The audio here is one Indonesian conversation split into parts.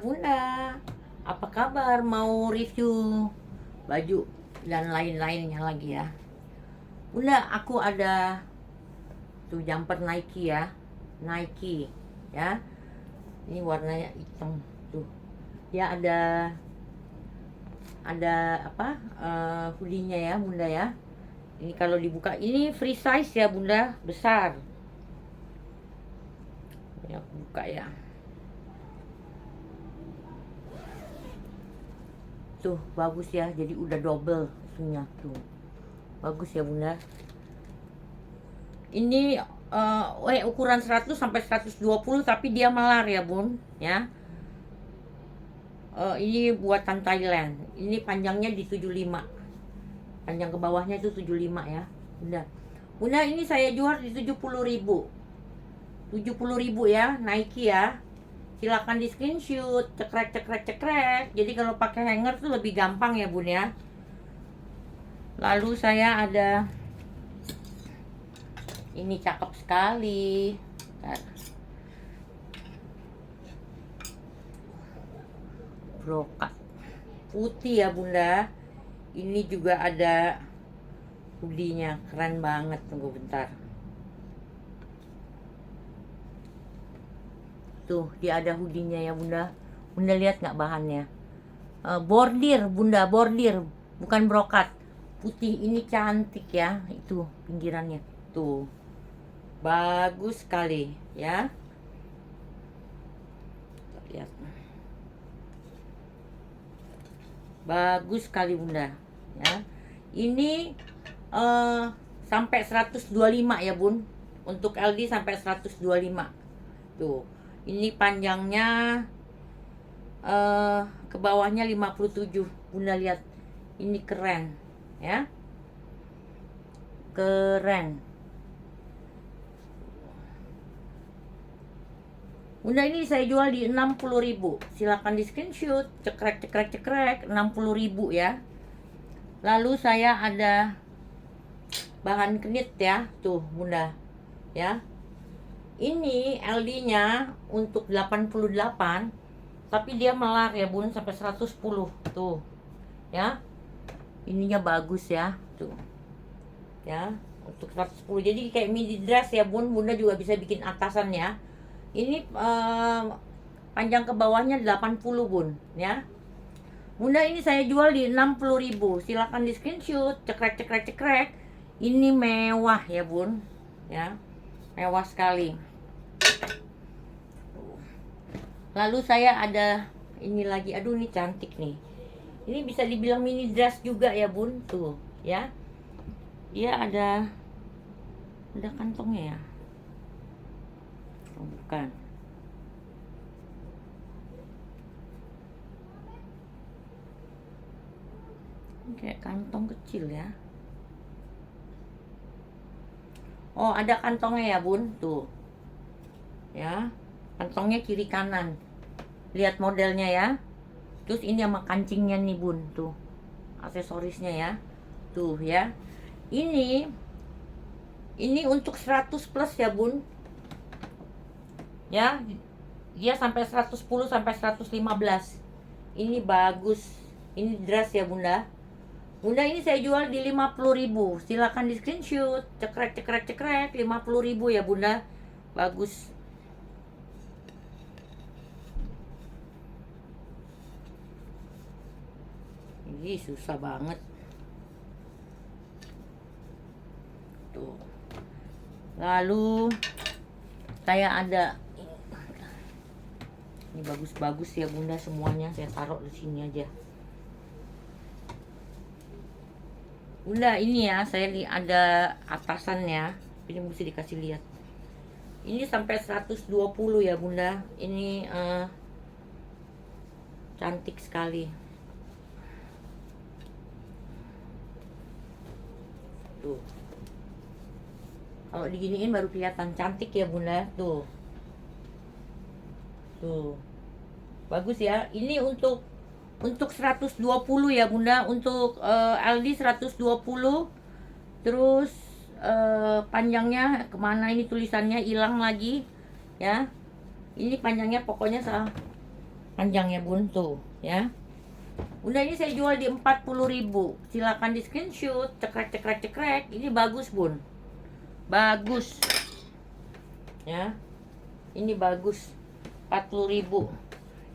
Bunda, apa kabar? Mau review baju dan lain-lainnya lagi ya. Bunda, aku ada tuh jumper Nike ya. Nike ya. Ini warnanya hitam tuh. Dia ada apa? Hoodie-nya ya, Bunda ya. Ini kalau dibuka ini free size ya, Bunda, besar. Ini aku buka ya. Tuh bagus ya, jadi udah double itunya tuh, bagus ya Bunda. Ini ukuran 100 sampai 120 tapi dia melar ya Bun ya. Ini buatan Thailand. Ini panjangnya di 75, panjang ke bawahnya itu 75 ya Bunda. Bunda, ini saya jual di 70.000, 70.000 ya, Nike ya. Silakan di screenshot, cekrek. Jadi kalau pakai hanger tuh lebih gampang ya Bun ya. Lalu saya ada ini cakep sekali. Brokat putih ya Bunda. Ini juga ada hoodie-nya, keren banget. Tunggu bentar. Tuh, dia ada hoodie-nya ya Bunda. Bunda lihat nggak bahannya? Bordir Bunda, bordir, bukan brokat. Putih ini cantik ya, itu pinggirannya. Tuh, bagus sekali ya. Lihat. Bagus sekali Bunda ya. Ini sampai 125 ya Bun. Untuk LD sampai 125. Tuh. Ini panjangnya ke bawahnya 57. Bunda lihat. Ini keren ya. Keren. Bunda, ini saya jual di 60.000. Silakan di screenshot, cekrek 60.000 ya. Lalu saya ada bahan knit ya, tuh Bunda ya. Ini LD-nya untuk 88, tapi dia melar ya Bun sampai 110 tuh ya. Ininya bagus ya, tuh ya, untuk 110. Jadi kayak midi dress ya Bun. Bunda juga bisa bikin atasan ya. Ini panjang ke bawahnya 80 Bun ya. Bunda, ini saya jual di 60.000. Silakan di screenshot, cekrek. Ini mewah ya Bun ya, mewah sekali. Lalu saya ada ini lagi, aduh ini cantik nih. Ini bisa dibilang mini dress juga ya Bun, tuh ya. Dia ada kantongnya ya. Oh, bukan. Kayak kantong kecil ya. Oh, ada kantongnya ya Bun, tuh ya. Kantongnya kiri kanan. Lihat modelnya ya. Terus ini sama kancingnya nih Bun, tuh aksesorisnya ya, tuh ya. Ini untuk 100 plus ya Bun ya. Dia sampai 110 sampai 115. Ini bagus. Ini dress ya Bunda. Bunda, ini saya jual di 50.000. Silakan di screenshot, cekrek 50.000 ya Bunda. Bagus. Ini susah banget. Tuh. Lalu saya ada ini bagus-bagus ya Bunda semuanya. Saya taruh di sini aja. Bunda, ini ya, saya ada atasannya. Ini mesti dikasih lihat. Ini sampai 120 ya Bunda. Ini cantik sekali. Tuh. Kalau diginiin baru kelihatan cantik ya Bunda. Tuh. Tuh. Bagus ya. Ini untuk 120 ya Bunda. Untuk LD 120. Terus panjangnya kemana ini tulisannya hilang lagi ya. Ini panjangnya pokoknya panjangnya bun tuh ya. Bunda ini saya jual di 40.000. Silakan di screenshot, cekrek cekrek cekrek. Ini bagus bun, bagus ya, ini bagus 40.000.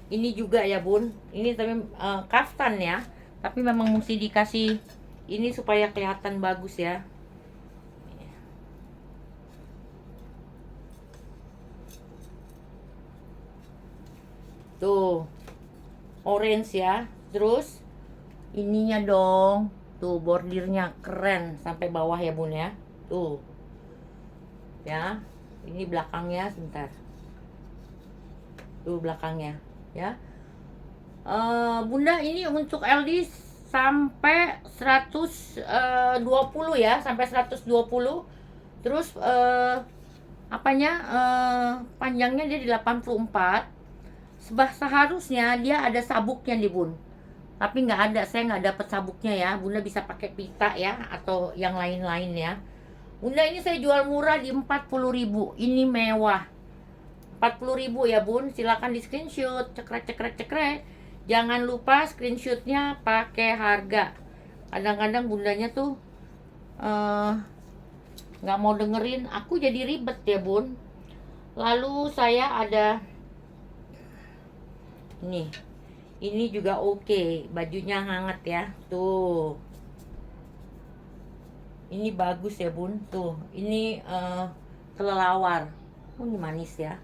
Ini juga ya bun, ini tapi kaftan ya, tapi memang mesti dikasih ini supaya kelihatan bagus ya. Tuh orange ya, terus ininya dong, tuh bordirnya keren sampai bawah ya bun ya, tuh ya. Ini belakangnya, sebentar, tuh belakangnya ya. Bunda ini untuk LD sampai 120 ya, sampai 120. Terus panjangnya dia di 84. Seharusnya dia ada sabuknya nih bun, tapi nggak ada, saya nggak dapet sabuknya ya. Bunda bisa pakai pita ya, atau yang lain-lain ya. Bunda ini saya jual murah di 40.000. Ini mewah 40.000 ya bun. Silakan di screenshot, cekrek cekrek cekrek. Jangan lupa screenshotnya pakai harga. Kadang-kadang bundanya tuh nggak mau dengerin, aku jadi ribet ya bun. Lalu saya ada ini juga oke, bajunya hangat ya, tuh. Ini bagus ya bun, tuh. Ini kelelawar. Ini manis ya.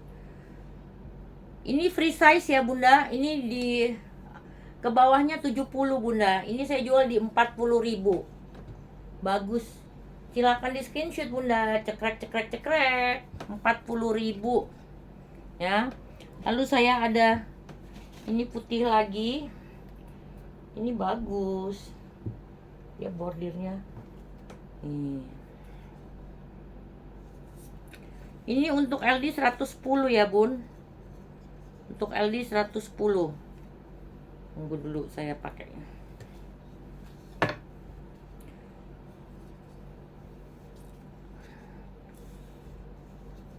Ini free size ya bunda. Ini di ke bawahnya 70 bunda. Ini saya jual di 40.000. Bagus. Silakan di screenshot bunda. Cekrek cekrek cekrek. 40.000 ya. Lalu saya ada ini putih lagi. Ini bagus ya bordirnya. Ini untuk LD 110 ya bun. Untuk LD 110. Tunggu dulu saya pakai.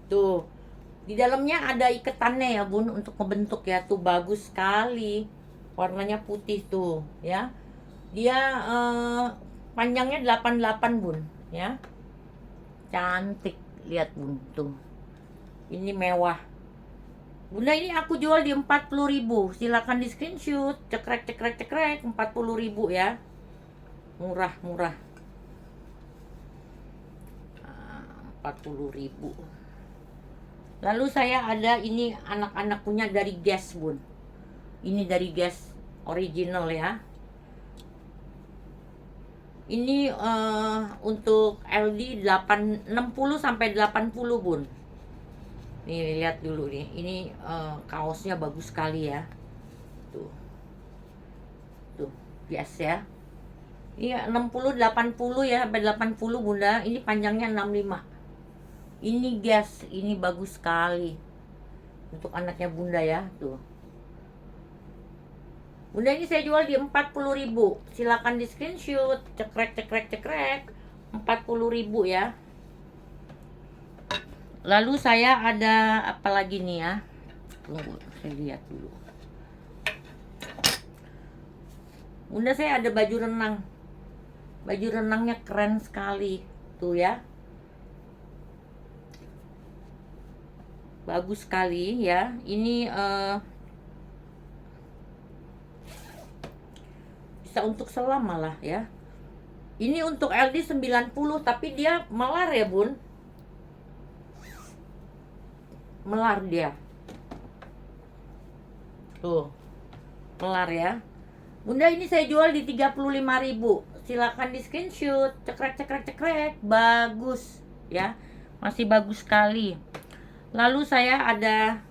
Tuh, di dalamnya ada iketannya ya bun, untuk membentuk ya. Tuh bagus sekali, warnanya putih tuh ya. Dia panjangnya 88 bun ya, cantik. Lihat bun tuh, ini mewah. Bunda ini aku jual di 40.000. Silakan di screenshot, cekrek cekrek cekrek. 40.000 ya, murah murah. 40.000. Lalu saya ada ini anak-anak punya dari Guess bun. Ini dari Guess original ya. Ini untuk LD 60 sampai 80 bun. Nih lihat dulu nih. Ini kaosnya bagus sekali ya. Tuh. Tuh, Guess ya. Ini 60 80 ya, sampai 80 bunda. Ini panjangnya 65. Ini Guess, ini bagus sekali untuk anaknya bunda ya, tuh. Bunda ini saya jual di 40.000. Silakan di screenshot, cekrek cekrek cekrek. 40.000 ya. Lalu saya ada apa lagi nih ya? Tunggu, saya lihat dulu. Bunda saya ada baju renang. Baju renangnya keren sekali, tuh ya. Bagus sekali ya. Ini bisa untuk selam malah ya. Ini untuk LD 90, tapi dia melar ya bun. Melar dia. Tuh, melar ya. Bunda ini saya jual di 35.000. Silakan di screenshot, cekrek cekrek cekrek. Bagus ya, masih bagus sekali. Lalu saya ada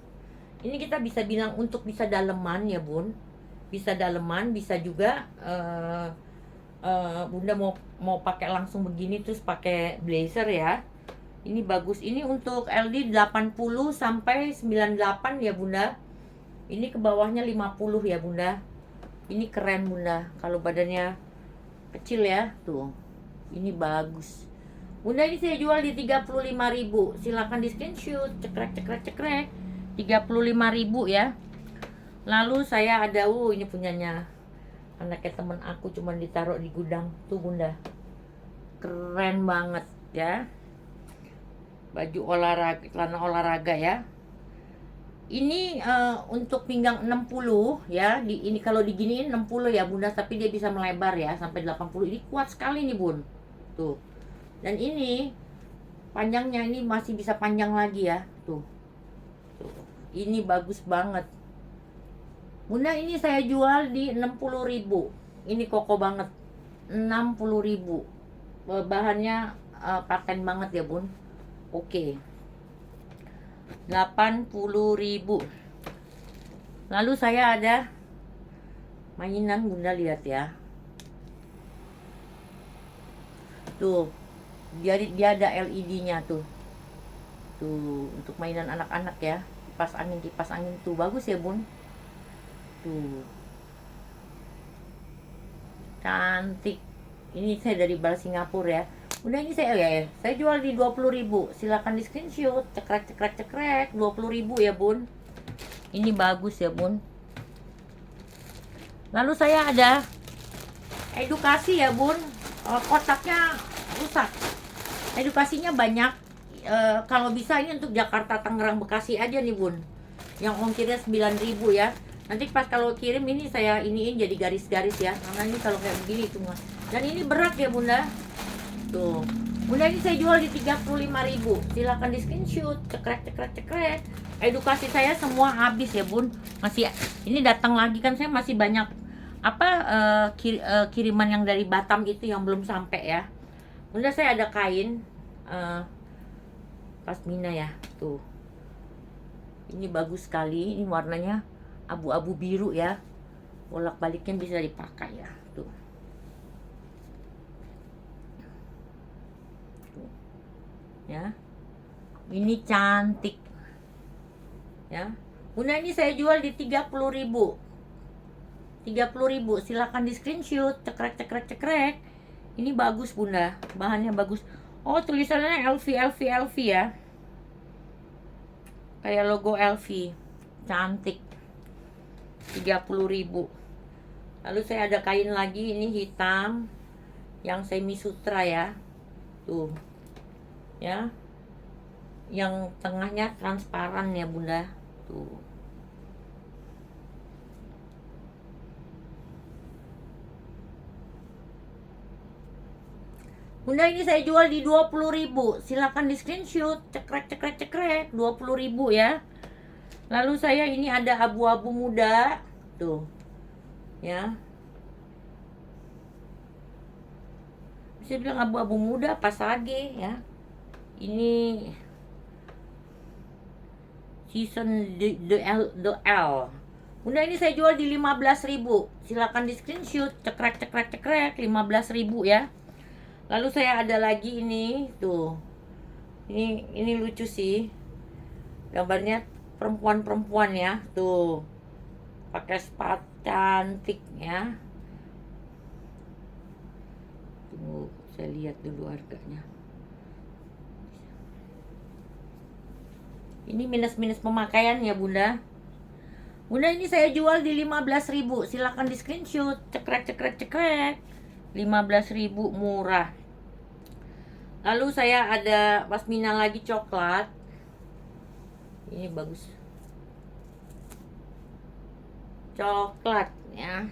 ini, kita bisa bilang untuk bisa daleman ya bun. Bisa daleman, bisa juga bunda mau pakai langsung begini terus pakai blazer ya. Ini bagus. Ini untuk LD 80 sampai 98 ya bunda. Ini ke bawahnya 50 ya bunda. Ini keren bunda, kalau badannya kecil ya, tuh. Ini bagus. Bunda ini saya jual di 35.000. Silakan di screenshot, cekrek cekrek cekrek. 35.000 ya. Lalu saya ada, ini punyanya anaknya temen aku, cuman ditaruh di gudang tuh bunda, keren banget ya, baju olahraga, celana olahraga ya. Ini untuk pinggang 60 ya, ini kalau diginiin 60 ya bunda, tapi dia bisa melebar ya sampai 80. Ini kuat sekali nih bun, tuh. Dan ini panjangnya ini masih bisa panjang lagi ya, tuh. Tuh. Ini bagus banget bunda, ini saya jual di 60.000. Ini koko banget, 60.000. Bahannya paten banget ya bun. Oke, 80.000. Lalu saya ada mainan bunda, lihat ya, tuh, dia ada LED-nya tuh untuk mainan anak-anak ya. Kipas angin tuh bagus ya bun, tuh cantik. Ini saya dari Bal Singapura ya. Udah, ini saya jual di 20.000. Silakan di screenshot, cekrek 20.000 ya bun. Ini bagus ya bun. Lalu saya ada edukasi ya bun. Kotaknya rusak, edukasinya banyak. Kalau bisa ini untuk Jakarta, Tangerang, Bekasi aja nih bun, yang ongkirnya 9.000 ya. Nanti pas kalau kirim ini saya iniin jadi garis-garis ya, karena ini kalau kayak begini tuh mas. Dan ini berat ya bunda, tuh bunda, ini saya jual di 35.000. Silahkan di screenshot, cekrek. Edukasi saya semua habis ya bun. Masih ini datang lagi kan, saya masih banyak kiriman yang dari Batam itu yang belum sampai ya bunda. Saya ada kain pasmina ya, tuh. Ini bagus sekali, ini warnanya abu-abu biru ya, bolak-baliknya bisa dipakai ya, tuh. Ya, ini cantik ya bunda. Ini saya jual di 30.000. Silahkan di screenshot, cekrek. Ini bagus bunda, bahannya bagus. Oh, tulisannya LV ya, kayak logo LV, cantik. 30.000. Lalu saya ada kain lagi, ini hitam yang semi sutra ya, tuh ya, yang tengahnya transparan ya bunda, tuh. Bunda, ini saya jual di 20.000. Silakan di screenshot, cekrek 20.000 ya. Lalu saya ini ada abu-abu muda, tuh ya, bisa bilang abu-abu muda apa sage ya. Ini season the L. Bunda, ini saya jual di 15.000. Silakan di screenshot, cekrek 15.000 ya. Lalu saya ada lagi ini, tuh. Ini lucu sih. Gambarnya perempuan ya, tuh. Pakai sepatu cantik ya. Tunggu, saya lihat dulu harganya. Ini minus pemakaian ya bunda. Bunda, ini saya jual di 15.000. Silakan di screenshot, cekrek 15.000, murah. Lalu saya ada pasmina lagi coklat. Ini bagus, coklat ya,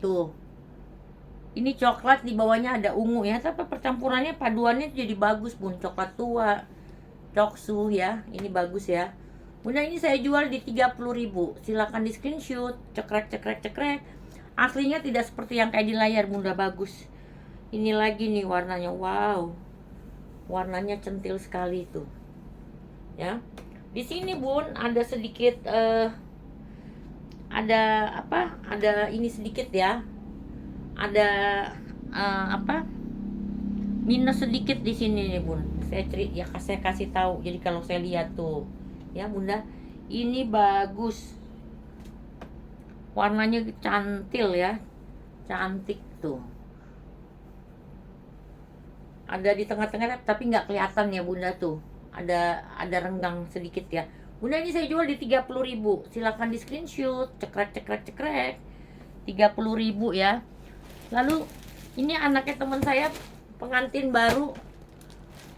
tuh. Ini coklat, di bawahnya ada ungu ya, tapi percampurannya paduannya jadi bagus bun. Coklat tua, coksu ya, ini bagus ya bunda. Ini saya jual di 30.000. Silakan di screenshot, cekrek. Aslinya tidak seperti yang kayak di layar bunda, bagus. Ini lagi nih warnanya, wow, warnanya centil sekali tuh ya. Di sini bun ada sedikit ada ini sedikit ya, ada minus sedikit di sini nih bun. Saya kasih tahu. Jadi kalau saya lihat tuh ya bunda, ini bagus, warnanya cantil ya, cantik tuh. Ada di tengah-tengah tapi nggak kelihatan ya bunda, tuh ada renggang sedikit ya. Bunda ini saya jual di 30.000. Silakan di screenshot, cekrek. 30.000 ya. Lalu ini anaknya teman saya, pengantin baru,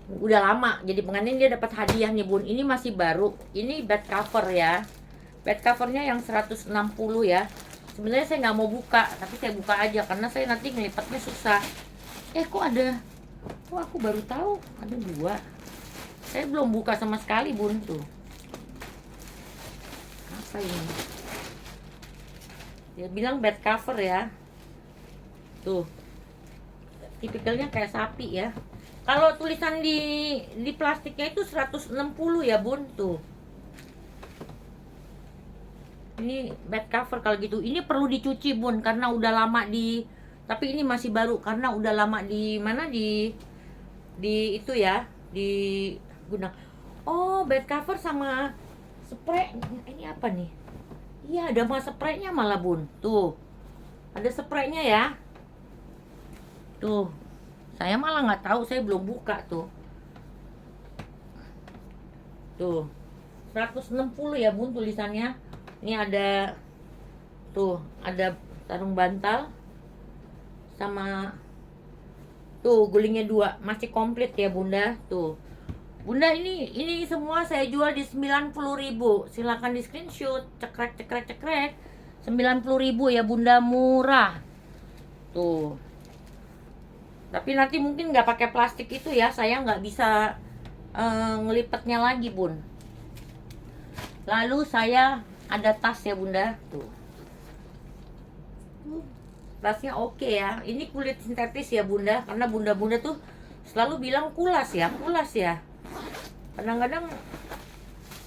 udah lama jadi pengantin, dia dapat hadiah nih bun. Ini masih baru, ini bed cover ya. Bed covernya yang 160 ya. Sebenarnya saya nggak mau buka, tapi saya buka aja karena saya nanti ngelipatnya susah. Kok ada, aku baru tahu ada 2. Saya belum buka sama sekali bun. Tuh, apa ini? Dia bilang bed cover ya. Tuh, tipikalnya kayak sapi ya. Kalau tulisan di plastiknya itu 160 ya bun. Tuh, ini bed cover kalau gitu. Ini perlu dicuci bun karena udah lama tapi ini masih baru karena udah lama di mana, di itu ya, di gudang. Oh, bed cover sama spray. Ini apa nih? Iya, ada mas spraynya malah bun. Tuh, ada spraynya ya. Tuh, saya malah nggak tahu, saya belum buka tuh. Tuh, 160 ya bun tulisannya. Ini ada, tuh, ada sarung bantal sama tuh gulingnya 2, masih komplit ya bunda. Tuh bunda, ini semua saya jual di 90.000. Silakan di screenshot, cekrek 90.000 ya bunda, murah. Tuh, tapi nanti mungkin nggak pakai plastik itu ya, saya nggak bisa ngelipetnya lagi bun. Lalu saya ada tas ya bunda. Tuh, tasnya oke ya. Ini kulit sintetis ya bunda, karena bunda-bunda tuh selalu bilang kulas ya. Kadang-kadang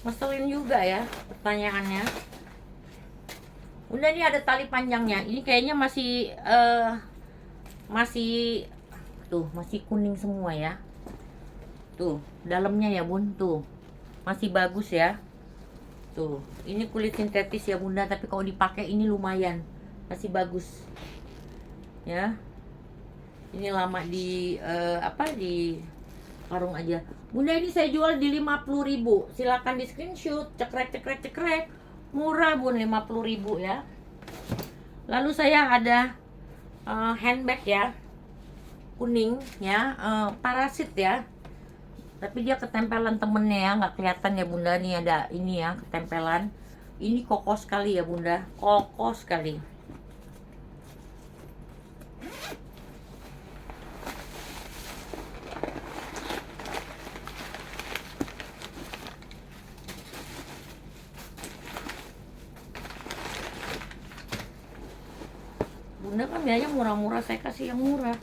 ngeselin juga ya pertanyaannya. Bunda, ini ada tali panjangnya. Ini kayaknya masih tuh, masih kuning semua ya. Tuh, dalamnya ya bun. Tuh, masih bagus ya. Tuh, ini kulit sintetis ya bunda, tapi kalau dipakai ini lumayan, masih bagus ya. Ini lama di di karung aja bunda. Ini saya jual di 50.000. Silakan di screenshot, cekrek. Murah bun, 50.000 ya. Lalu saya ada handbag ya, kuning ya, parasit ya, tapi dia ketempelan temennya ya, nggak kelihatan ya bunda. Nih ada ini ya, ketempelan. Ini kokoh sekali ya bunda, kokoh sekali. Bunda kan biasanya murah-murah, saya kasih yang murah.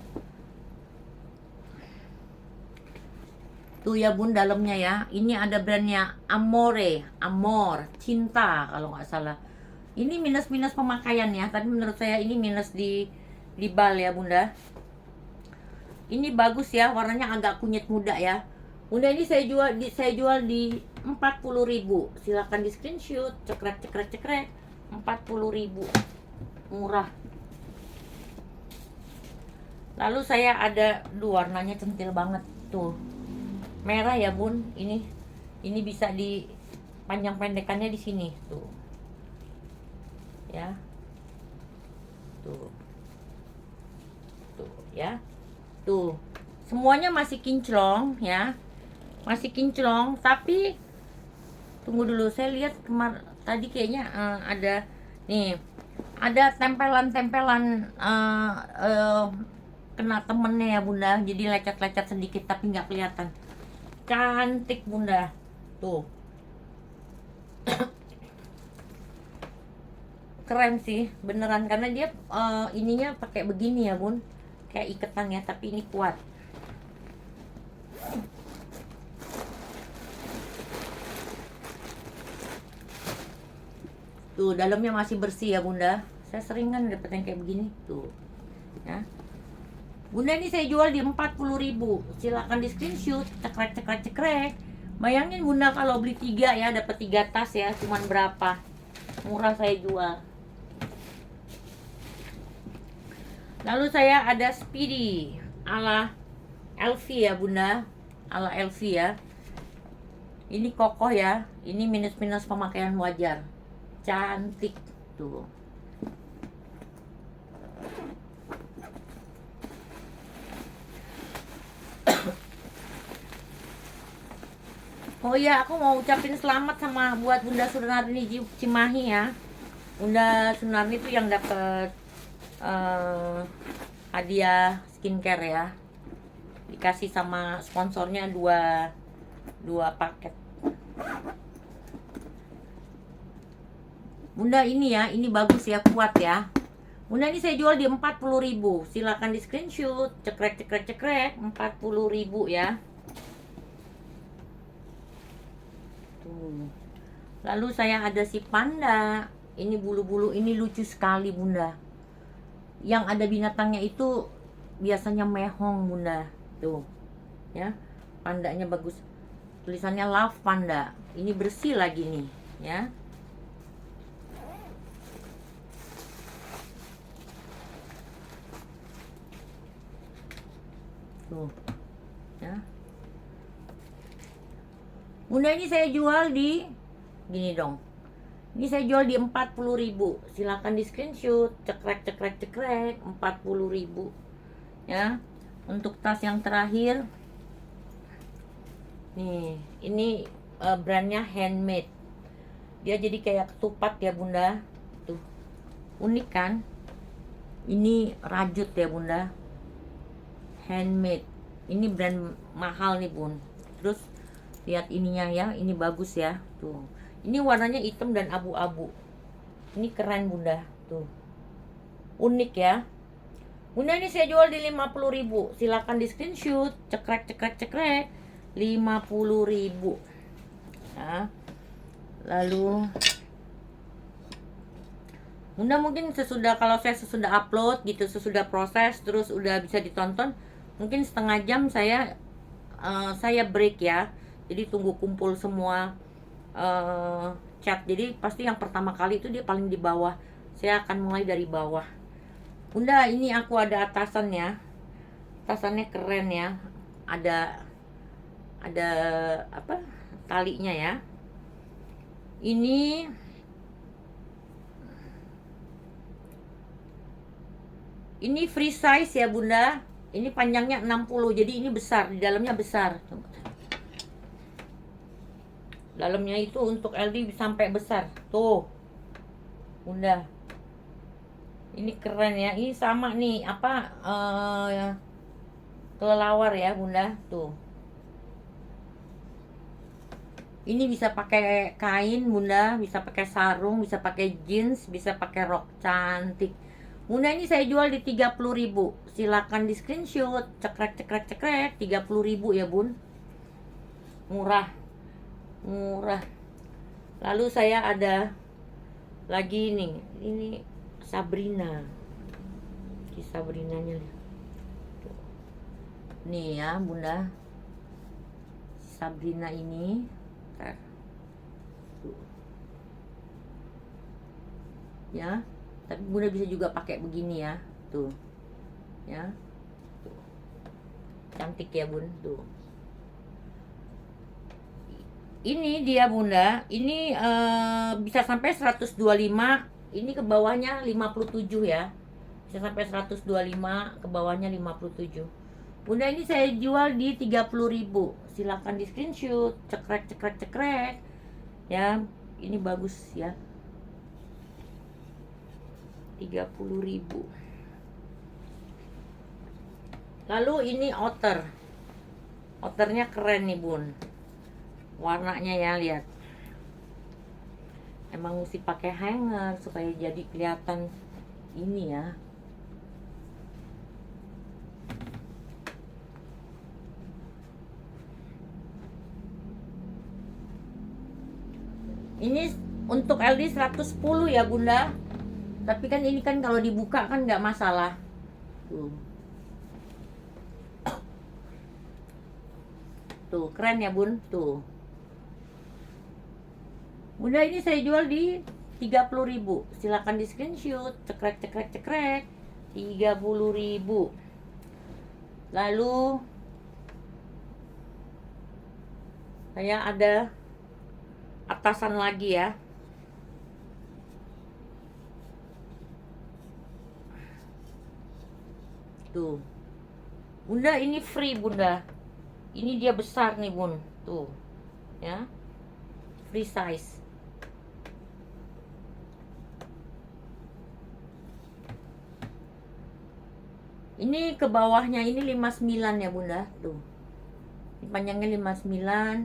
Tuh ya bun, dalamnya ya. Ini ada brandnya Amor, cinta kalau nggak salah. Ini minus pemakaian ya, tapi menurut saya ini minus di bal ya bunda. Ini bagus ya, warnanya agak kunyit muda ya. Bunda, ini saya jual di 40.000. Silakan di screenshot, cekrek 40.000. Murah. Lalu saya ada warnanya centil banget tuh. Merah ya bun. Ini bisa di panjang pendekannya di sini tuh. Ya. Tuh ya. Tuh. Semuanya masih kinclong ya. Masih kinclong, tapi tunggu dulu, saya lihat tadi kayaknya ada nih, ada tempelan kena temennya ya bunda, jadi lecet sedikit tapi nggak kelihatan. Cantik bunda. Tuh. Keren sih beneran, karena dia ininya pakai begini ya bun, kayak iketan ya, tapi ini kuat. Tuh, dalamnya masih bersih ya bunda. Saya sering kan dapet yang kayak begini tuh ya. Bunda, ini saya jual di 40.000. Silakan di screenshot, cekrek. Bayangin bunda, kalau beli 3 ya, dapat 3 tas ya, cuman berapa? Murah saya jual. Lalu saya ada Speedy ala LV ya bunda, ala LV ya. Ini kokoh ya. Ini minus-minus pemakaian wajar. Cantik tuh. Oh iya, aku mau ucapin selamat sama buat Bunda Sunarni Cimahi ya. Bunda Sunarni tuh yang dapat hadiah skincare ya. Dikasih sama sponsornya dua paket. Bunda ini ya, ini bagus ya, kuat ya. Bunda ini saya jual di 40.000. Silakan di screenshot, cekrek 40.000 ya. Tuh. Lalu saya ada si panda. Ini bulu-bulu ini lucu sekali Bunda. Yang ada binatangnya itu biasanya mehong Bunda. Tuh. Ya. Pandanya bagus. Tulisannya love panda. Ini bersih lagi nih, ya. Tuh. Ya. Bunda ini saya jual di gini dong. Ini saya jual di 40.000. Silakan di screenshot, cekrek 40.000 ya. Untuk tas yang terakhir nih, ini brandnya handmade. Dia jadi kayak ketupat ya Bunda. Tuh. Unik kan? Ini rajut ya Bunda. Handmade. Ini brand mahal nih Bun. Terus lihat ininya ya, ini bagus ya. Tuh. Ini warnanya hitam dan abu-abu. Ini keren Bunda. Tuh. Unik ya. Bunda ini saya jual di 50.000. Silakan di screenshot, cekrek 50.000. Nah. Lalu Bunda mungkin kalau saya sesudah upload gitu, sesudah proses terus udah bisa ditonton, mungkin setengah jam saya break ya. Jadi tunggu kumpul semua chat. Jadi pasti yang pertama kali itu dia paling di bawah. Saya akan mulai dari bawah. Bunda, ini aku ada atasannya. Atasannya keren ya. Ada apa? Talinya ya. Ini free size ya Bunda. Ini panjangnya 60, jadi ini besar, di dalamnya besar. Dalamnya itu untuk LD sampai besar. Tuh. Bunda. Ini keren ya. Ini sama nih, kelelawar ya Bunda. Tuh. Ini bisa pakai kain Bunda, bisa pakai sarung, bisa pakai jeans, bisa pakai rok cantik. Bunda ini saya jual di 30.000. Silakan di screenshot, cekrek 30.000 ya Bun. Murah. Lalu saya ada lagi nih, ini Sabrina. Ini Sabrinanya nih ya Bunda. Sabrina ini ya, tapi Bunda bisa juga pakai begini ya, tuh ya, tuh. Cantik ya Bun, tuh. Ini dia Bunda, ini bisa sampai 125. Ini ke bawahnya 57 ya, bisa sampai 125, ke bawahnya 57. Bunda ini saya jual di 30.000. Silakan di screenshot, cekrek ya. Ini bagus ya, 30.000. Lalu ini outernya keren nih Bun, warnanya ya, lihat. Emang mesti pakai hanger supaya jadi kelihatan ini ya. Ini untuk LD 110 ya Bunda. Tapi kan ini kan kalau dibuka kan nggak masalah. Tuh. Tuh, keren ya Bun. Tuh. Bunda ini saya jual di 30.000. Silakan di screenshot, cekrek 30.000. Lalu saya ada atasan lagi ya. Tuh. Bunda ini free bunda. Ini dia besar nih bun. Tuh. Ya. Free size. Ini ke bawahnya ini 59 ya bunda. Tuh. Ini panjangnya 59.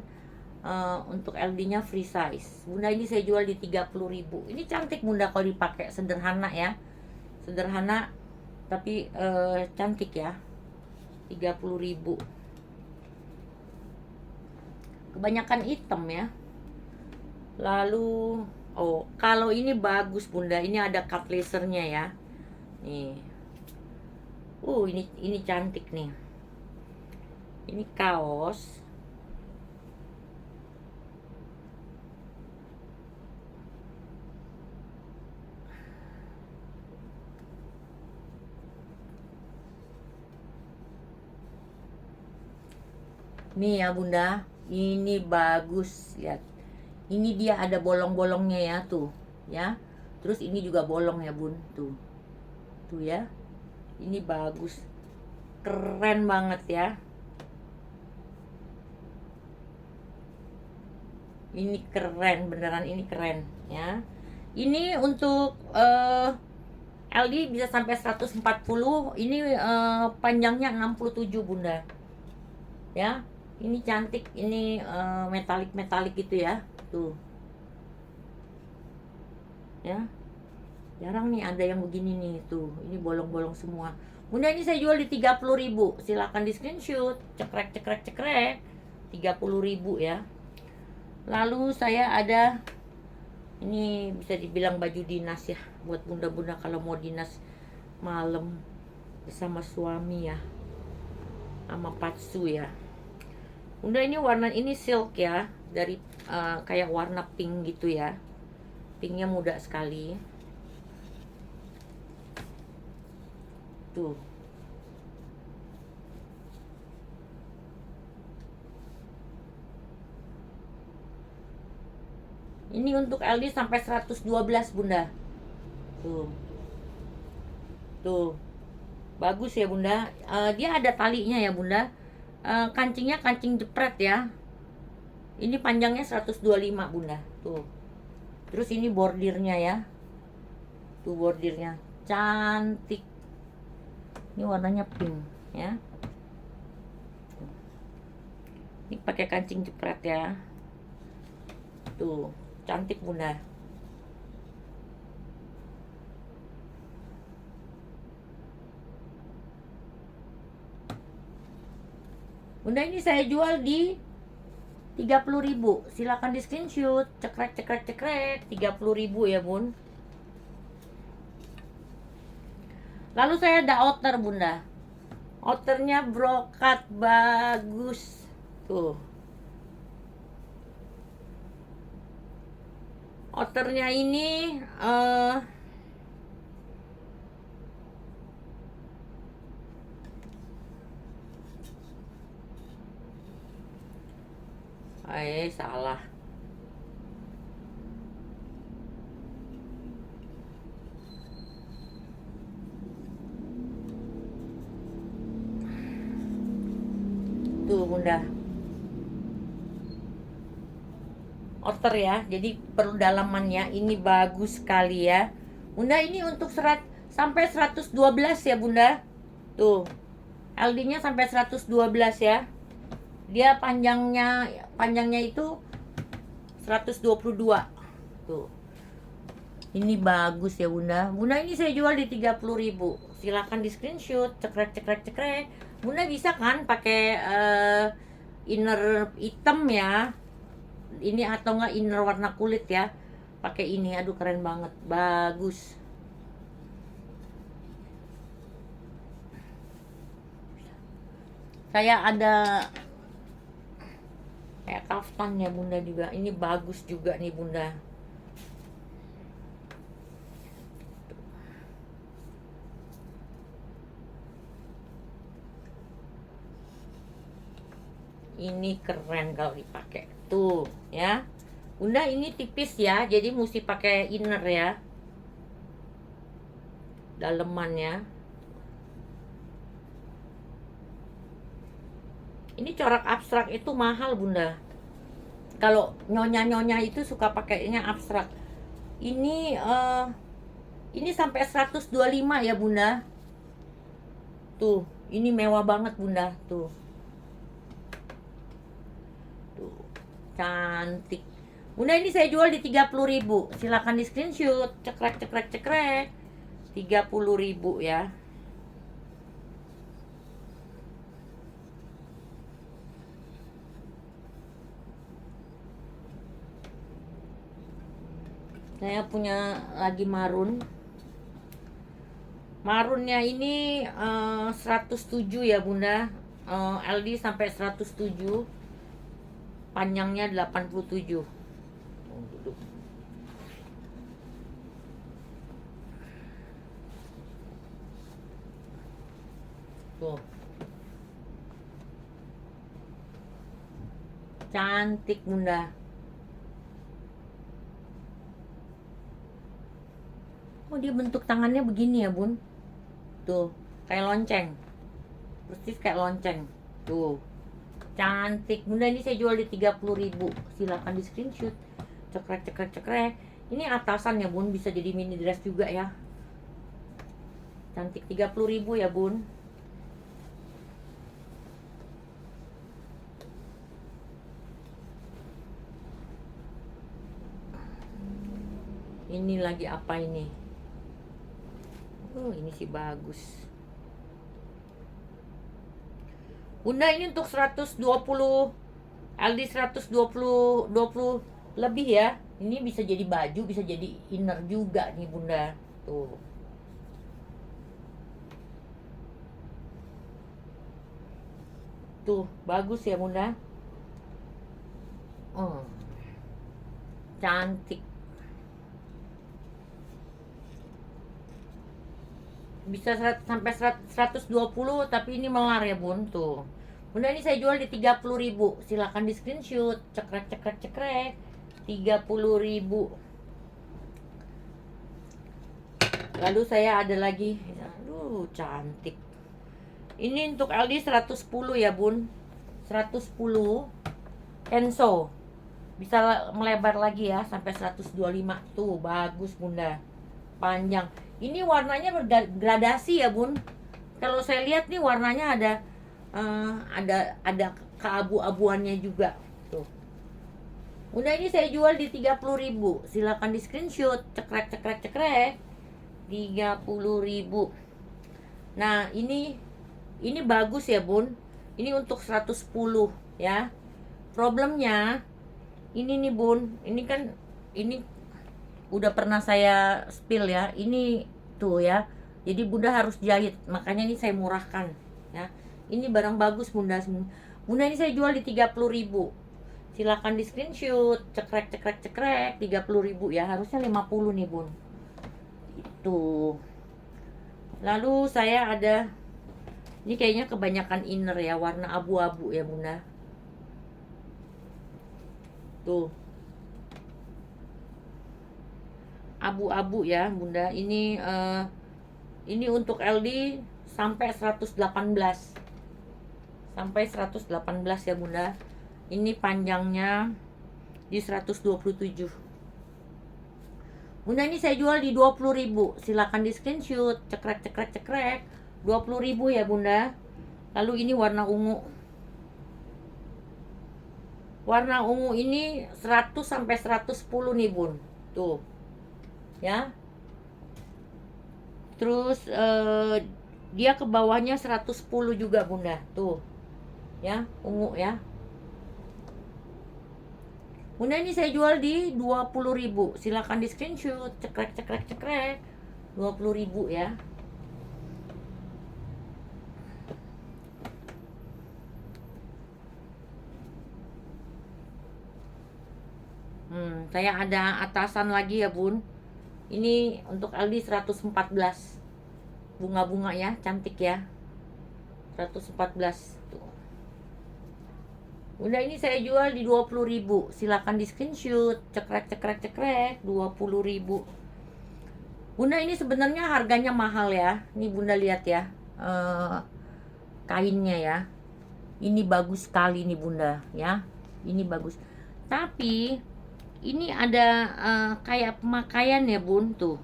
Untuk LD-nya free size. Bunda ini saya jual di 30.000. Ini cantik bunda kalau dipakai, sederhana ya. Sederhana tapi cantik ya. 30.000. Kebanyakan hitam ya. Lalu kalau ini bagus bunda, ini ada cut lasernya ya. Nih. Ini cantik nih. Ini kaos. Nih ya bunda, ini bagus, lihat. Ini dia ada bolong-bolongnya ya tuh, ya. Terus ini juga bolong ya bun, tuh, tuh ya. Ini bagus, keren banget ya. Ini keren, beneran ini keren ya. Ini untuk LD bisa sampai 140. Ini panjangnya 67 bunda, ya. Ini cantik, ini metalik gitu ya, tuh ya. Jarang nih ada yang begini nih, tuh ini bolong-bolong semua bunda. Ini saya jual di 30.000. Silahkan di screenshot, cekrek 30.000 ya. Lalu saya ada ini, bisa dibilang baju dinas ya, buat bunda-bunda kalau mau dinas malam bersama suami ya, sama patsu ya. Bunda ini warna ini silk ya, dari kayak warna pink gitu ya. Pinknya muda sekali. Tuh. Ini untuk LD sampai 112 bunda. Tuh. Tuh. Bagus ya bunda. Dia ada talinya ya bunda. Kancingnya kancing jepret ya. Ini panjangnya 125 bunda. Tuh. Terus ini bordirnya ya. Tuh bordirnya cantik. Ini warnanya pink ya. Ini pakai kancing jepret ya. Tuh, cantik bunda. Bunda ini saya jual di 30.000. Silakan di screenshot, cekrek 30.000 ya bun. Lalu saya ada outer bunda. Outernya brokat bagus. Tuh. Outernya ini salah. Tuh bunda. Outer ya, jadi perlu dalamannya ini bagus sekali ya. Bunda ini untuk sampai 112 ya bunda. Tuh. LD-nya sampai 112 ya. Dia panjangnya itu 122. Tuh. Ini bagus ya bunda. Bunda ini saya jual di 30.000. Silakan di screenshot, cekrek. Bunda bisa kan pakai inner hitam ya. Ini atau enggak inner warna kulit ya. Pakai ini, aduh keren banget, bagus. Saya ada kayak kaftan ya bunda juga. Ini bagus juga nih bunda. Ini keren kalau dipakai tuh ya. Bunda ini tipis ya, jadi mesti pakai inner ya, dalemannya. Ini corak abstrak itu mahal bunda. Kalau nyonya-nyonya itu suka pakainya abstrak. Ini sampai 125 ya bunda. Tuh, ini mewah banget bunda. Tuh, tuh, cantik. Bunda ini saya jual di 30.000. Silakan di screenshot. Cekrek cekrek cekrek. 30.000 ya. Saya punya lagi marun. Marunnya ini 107 ya bunda. LD sampai 107. Panjangnya 87. Duduk. Tuh. Cantik bunda. Oh dia bentuk tangannya begini ya bun. Tuh, kayak lonceng. Persis kayak lonceng. Tuh. Cantik. Bunda ini saya jual di 30.000. Silakan di screenshot. Cekrek cekrek cekrek. Ini atasan ya bun, bisa jadi mini dress juga ya. Cantik. 30.000 ya bun. Ini lagi apa ini? Ini sih bagus. Bunda ini untuk 120 LD 120 20 lebih ya. Ini bisa jadi baju, bisa jadi inner juga nih bunda. Tuh. Tuh, bagus ya bunda. Cantik. Bisa sampai 120, tapi ini melar ya bun. Tuh bunda ini saya jual di 30.000. Silakan di screenshot. Cekrek cekrek cekrek. 30.000. Lalu saya ada lagi, aduh cantik. Ini untuk LD 110 ya bun. 110 Enso. Bisa melebar lagi ya sampai 125. Tuh bagus bunda. Panjang. Ini warnanya bergradasi ya bun. Kalau saya lihat nih warnanya ada keabu-abuannya juga. Tuh. Bunda ini saya jual di 30.000. Silakan di screenshot. Cekrek cekrek cekrek. 30.000. Nah ini bagus ya bun. Ini untuk 110 ya. Problemnya ini nih bun. Ini kan ini udah pernah saya spill ya. Ini tuh ya. Jadi bunda harus jahit. Makanya ini saya murahkan ya. Ini barang bagus bunda. Bunda ini saya jual di 30.000. Silakan di screenshot. Cekrek cekrek cekrek. 30.000 ya. Harusnya 50 nih bun. Itu. Lalu saya ada, ini kayaknya kebanyakan inner ya, warna abu-abu ya bunda. Tuh, abu-abu ya bunda. Ini untuk LD sampai 118. Sampai 118 ya bunda. Ini panjangnya di 127. Bunda ini saya jual di 20.000. Silakan di screenshot. Cekrek cekrek cekrek. 20.000 ya bunda. Lalu ini warna ungu. Warna ungu ini 100 sampai 110 nih bun. Tuh. Ya. Terus dia ke bawahnya 110 juga bunda. Tuh. Ya, ungu ya. Bunda ini saya jual di 20.000. Silakan di screenshot. Cekrek cekrek cekrek. 20.000 ya. Saya ada atasan lagi ya bun. Ini untuk LD 114. Bunga-bunga ya, cantik ya. 114 tuh. Bunda ini saya jual di 20.000. Silakan di screenshot. Cekrek cekrek cekrek 20.000. Bunda ini sebenarnya harganya mahal ya. Ini Bunda lihat ya. Kainnya ya. Ini bagus sekali nih Bunda ya. Ini bagus. Tapi ini ada kayak pemakaian ya Bun tuh.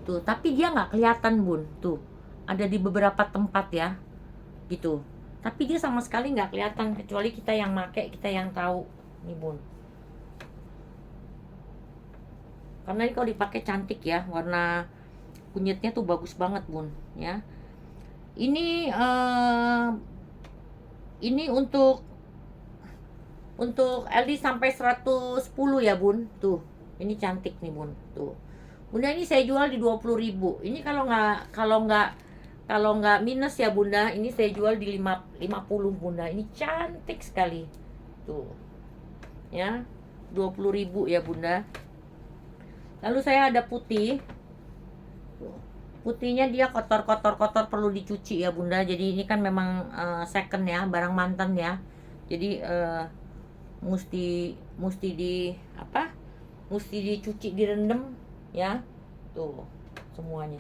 Tuh, tapi dia nggak kelihatan Bun. Tuh. Ada di beberapa tempat ya. Gitu. Tapi dia sama sekali nggak kelihatan kecuali kita yang make, kita yang tahu nih Bun. Karena ini kalau dipakai cantik ya, warna kunyitnya tuh bagus banget Bun ya. Ini untuk LD sampai 110 ya Bun. Tuh, ini cantik nih Bun. Tuh. Bunda ini saya jual di 20.000. Ini kalau nggak minus ya Bunda, ini saya jual di 50 Bunda. Ini cantik sekali. Tuh. Ya. 20.000 ya Bunda. Lalu saya ada putih. Putihnya dia kotor perlu dicuci ya Bunda. Jadi ini kan memang second ya, barang mantan ya. Jadi mesti dicuci, direndam ya. Tuh, semuanya.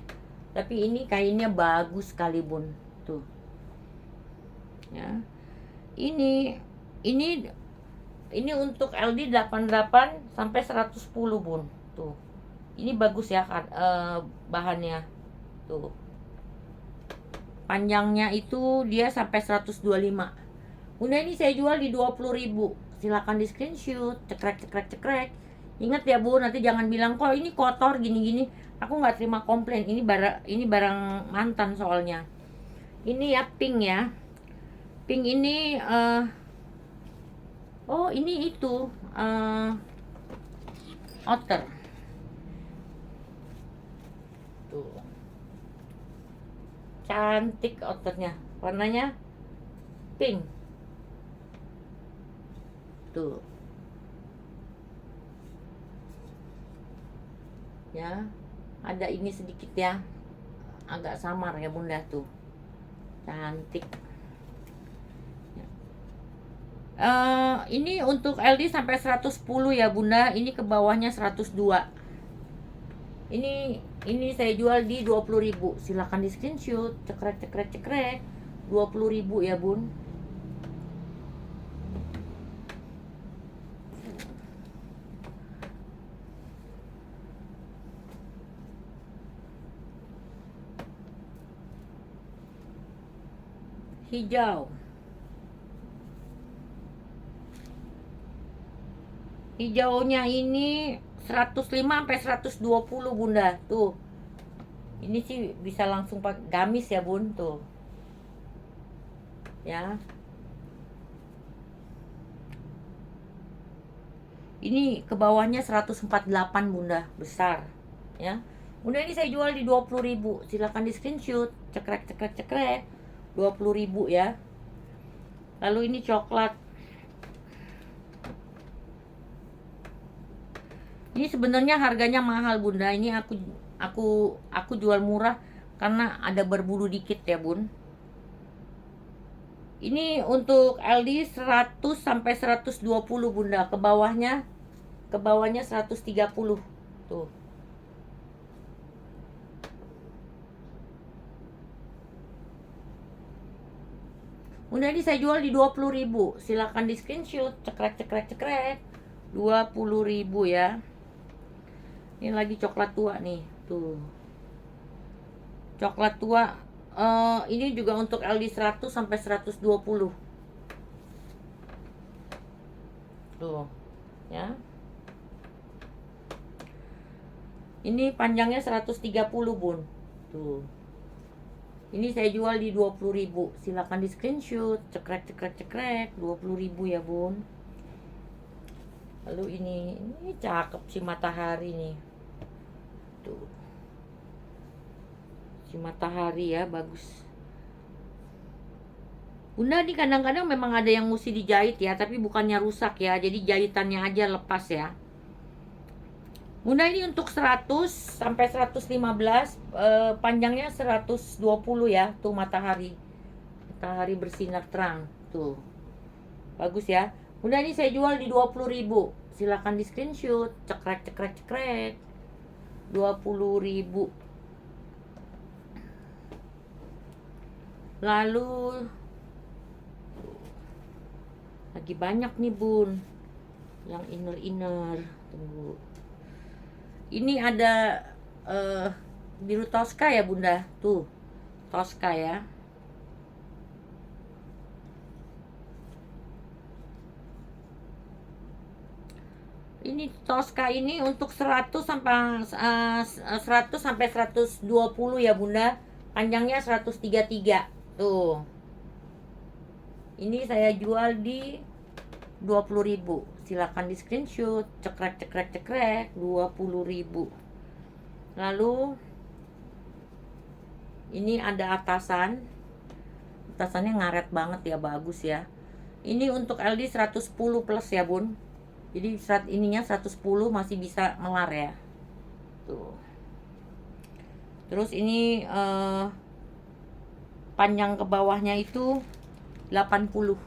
Tapi ini kainnya bagus sekali Bun. Tuh. Ya. Ini untuk LD 88 sampai 110 Bun. Tuh. Ini bagus ya kan bahannya. Tuh. Panjangnya itu dia sampai 125. Bunda ini saya jual di 20.000. Silakan di screenshot. Cekrek. Ingat ya Bu, nanti jangan bilang kok ini kotor gini-gini. Aku nggak terima komplain. Ini barang mantan soalnya. Ini ya pink ya. Pink ini oh ini itu outer. Tuh. Cantik outernya. Warnanya pink. Tuh. Ya, ada ini sedikit ya, agak samar ya Bunda tuh, cantik. Ini untuk LD sampai 110 ya Bunda, ini ke bawahnya 102. Ini saya jual di 20.000. Silakan di screenshot. Cekrek 20.000 ya Bun. Hijaunya ini 105 sampai 120 Bunda. Tuh. Ini sih bisa langsung pakai gamis ya Bun tuh. Ya. Ini ke bawahnya 148 Bunda, besar. Ya. Bunda ini saya jual di 20.000. Silakan di screenshot. Cekrek 20.000 ya. Lalu ini coklat. Ini sebenarnya harganya mahal Bunda. Ini aku jual murah karena ada berbulu dikit ya Bun. Ini untuk LD 100 sampai 120 Bunda. Ke bawahnya 130. Tuh. Bunda ini saya jual di 20.000. Silakan di screenshot. Cekrek 20.000 ya. Ini lagi coklat tua nih. Tuh. Coklat tua. Ini juga untuk LD 100 sampai 120. Tuh. Ya. Ini panjangnya 130 Bun. Tuh. Ini saya jual di 20.000. Silakan di screenshot. Cekrek 20.000 ya Bun. Lalu ini cakep si matahari nih. Tuh. Si matahari ya, bagus. Bunda ini kadang-kadang memang ada yang mesti dijahit ya, tapi bukannya rusak ya. Jadi jahitannya aja lepas ya. Bunda ini untuk 100 sampai 115, panjangnya 120 ya. Tuh matahari bersinar terang tuh Bagus ya. Bunda, ini saya jual di 20.000. Silakan di screenshot. Cekrek cekrek cekrek. 20.000. Lalu lagi banyak nih bun yang inner. Tunggu, ini ada biru Tosca ya bunda, tuh Tosca ya. Ini Tosca ini untuk 100 sampai 120 ya bunda, panjangnya 133 tuh. Ini saya jual di 20.000. Silakan di screenshot. Cekrek cekrek cekrek. 20.000. Lalu ini ada atasan. Atasannya ngaret banget ya, bagus ya. Ini untuk LD 110 plus ya bun. Jadi ininya 110 masih bisa melar ya. Tuh. Terus ini panjang ke bawahnya itu 80.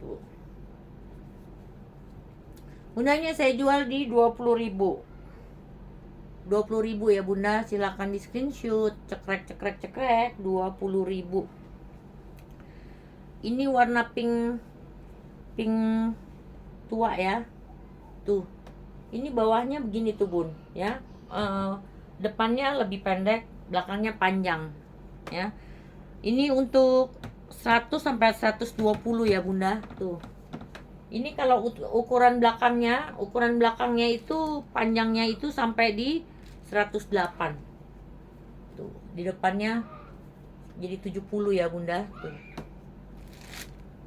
Tuh. Bundanya saya jual di 20.000. 20.000 ya bunda, silakan di screenshot. Cekrek cekrek cekrek. 20.000. Ini warna pink tua ya. Tuh. Ini bawahnya begini tuh bun ya. Depannya lebih pendek, belakangnya panjang ya. Ini untuk 100 sampai 120 ya bunda. Tuh. Ini kalau ukuran belakangnya itu panjangnya itu sampai di 108. Tuh, di depannya jadi 70 ya bunda. Tuh.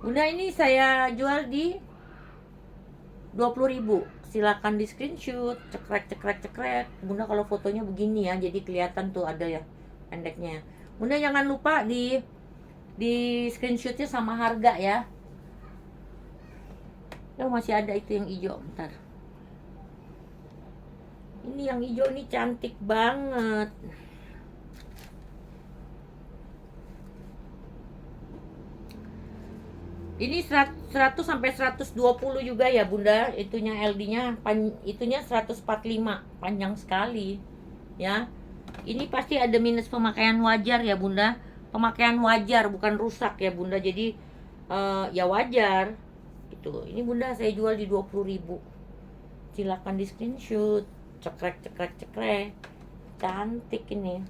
Bunda, ini saya jual di 20.000. Silakan di screenshot. Cekrek cekrek cekrek. Bunda, kalau fotonya begini ya, jadi kelihatan tuh ada ya pendeknya. Bunda jangan lupa di screenshotnya sama harga ya. Oh, masih ada itu yang hijau, bentar. Ini yang hijau ini cantik banget. Ini 100 sampai 120 juga ya bunda. Itunya LD-nya, itunya 145, panjang sekali ya. Ini pasti ada minus pemakaian wajar ya bunda. Pemakaian wajar, bukan rusak ya bunda. Jadi ya wajar gitu. Ini bunda saya jual di 20.000. Silakan di screenshot. Cekrek cekrek cekrek. Cantik ini.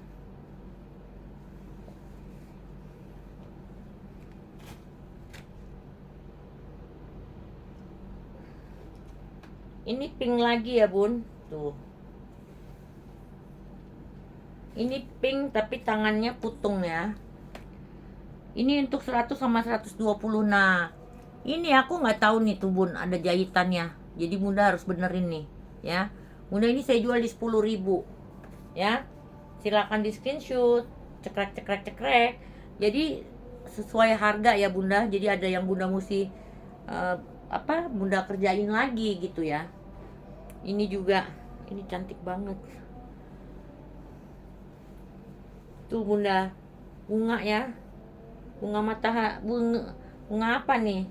Ini pink lagi ya bun. Tuh. Ini pink tapi tangannya putung ya. Ini untuk 100 sama 120. Nah, ini aku nggak tahu nih tuh bun, ada jahitannya. Jadi bunda harus benerin nih ya. Bunda, ini saya jual di 10.000 ya. Silakan di screenshot. Cekrek cekrek cekrek. Jadi sesuai harga ya bunda. Jadi ada yang bunda mesti bunda kerjain lagi gitu ya. Ini juga, ini cantik banget tuh bunda. Bunga ya, bunga bunga apa nih,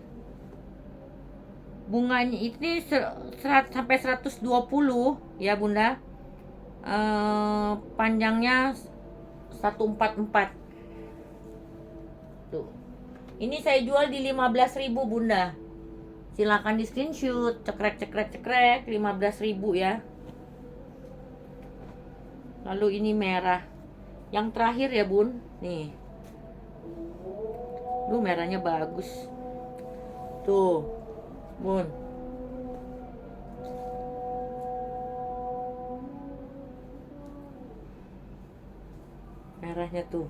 bunganya ini 100 sampai 120 ya bunda. Panjangnya 144 tuh. Ini saya jual di 15.000 bunda. Silakan di screenshot. Cekrek cekrek cekrek. 15.000 ya. Lalu ini merah. Yang terakhir ya bun. Nih. Duh, merahnya bagus. Tuh bun. Merahnya tuh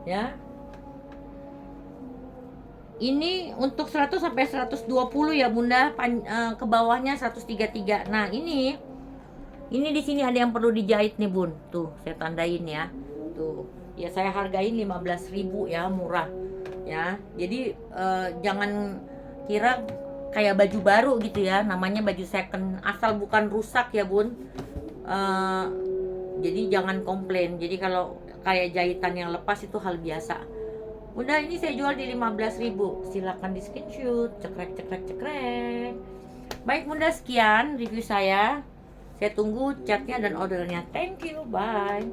ya. Ini untuk 100 sampai 120 ya bunda. Ke bawahnya 133. Nah ini di sini ada yang perlu dijahit nih bun. Tuh saya tandain ya. Tuh ya, saya hargain 15.000 ya, murah ya. Jadi jangan kira kayak baju baru gitu ya, namanya baju second, asal bukan rusak ya bun. Jadi jangan komplain. Jadi kalau kayak jahitan yang lepas itu hal biasa Bunda, ini saya jual di 15.000. Silakan di screenshot. Cekrek cekrek cekrek. Baik Bunda, sekian review saya. Saya tunggu chatnya dan ordernya. Thank you, bye.